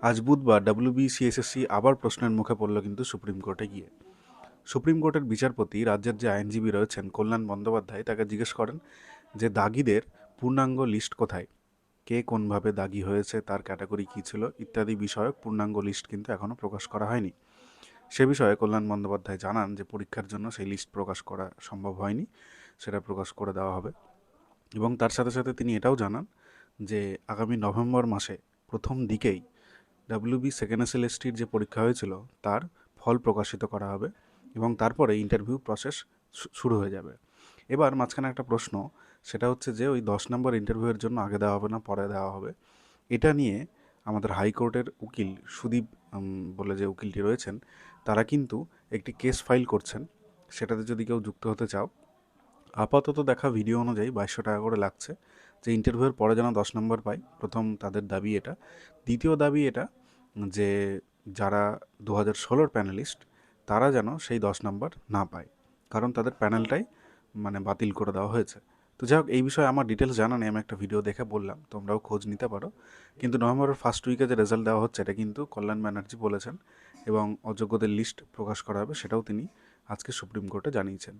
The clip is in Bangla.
আজ বুধবার ডাব্লিউবিসিএসএসসি আবার প্রশ্নের মুখে পড়ল কিন্তু সুপ্রিম কোর্টে গিয়ে। সুপ্রিম কোর্টের বিচারপতি রাজ্যের যে আইনজীবী রয়েছেন কল্যাণ বন্দ্যোপাধ্যায় তাকে জিজ্ঞেস করেন যে দাগিদের পূর্ণাঙ্গ লিস্ট কোথায়, কে কোনভাবে দাগি হয়েছে, তার ক্যাটাগরি কী ছিল ইত্যাদি বিষয়ক পূর্ণাঙ্গ লিস্ট কিন্তু এখনও প্রকাশ করা হয়নি। সে বিষয়ে কল্যাণ বন্দ্যোপাধ্যায় জানান যে পরীক্ষার জন্য সেই লিস্ট প্রকাশ করা সম্ভব হয়নি, সেটা প্রকাশ করে দেওয়া হবে। এবং তার সাথে সাথে তিনি এটাও জানান যে আগামী নভেম্বর মাসে প্রথম দিকেই ডাব্লিউবি সেকেন্ড এসএলএসটির যে পরীক্ষা হয়েছিল তার ফল প্রকাশিত করা হবে এবং তারপরে ইন্টারভিউ প্রসেস শুরু হয়ে যাবে। এবার মাঝখানে একটা প্রশ্ন, সেটা হচ্ছে যে ওই 10 নম্বর ইন্টারভিউয়ের জন্য আগে দেওয়া হবে না পরে দেওয়া হবে, এটা নিয়ে আমাদের হাইকোর্টের উকিল সুদীপ বলে যে উকিলটি রয়েছেন তারা কিন্তু একটি কেস ফাইল করছেন। সেটাতে যদি কেউ যুক্ত হতে চাও, আপাতত দেখা ভিডিও অনুযায়ী 2200 টাকা করে লাগছে, যে ইন্টারভিউয়ের পরে যেন 10 নম্বর পায়, প্রথম তাদের দাবি এটা। দ্বিতীয় দাবি এটা যে যারা 2016-র প্যানেলিস্ট তারা যেন সেই 10 নম্বর না পায়, কারণ তাদের প্যানেলটাই বাতিল করে দেওয়া হয়েছে। তো যাই হোক, এই বিষয়ে আমার ডিটেলস জানা নেই, আমি একটা ভিডিও দেখে বললাম, তোমরাও খোঁজ নিতে পারো। কিন্তু নভেম্বরের ফার্স্ট উইকে যে রেজাল্ট দেওয়া হচ্ছে এটা কিন্তু কল্যাণ ব্যানার্জি বলেছেন এবং অযোগ্যদের লিস্ট প্রকাশ করা হবে সেটাও তিনি আজকে সুপ্রিম কোর্টে জানিয়েছেন।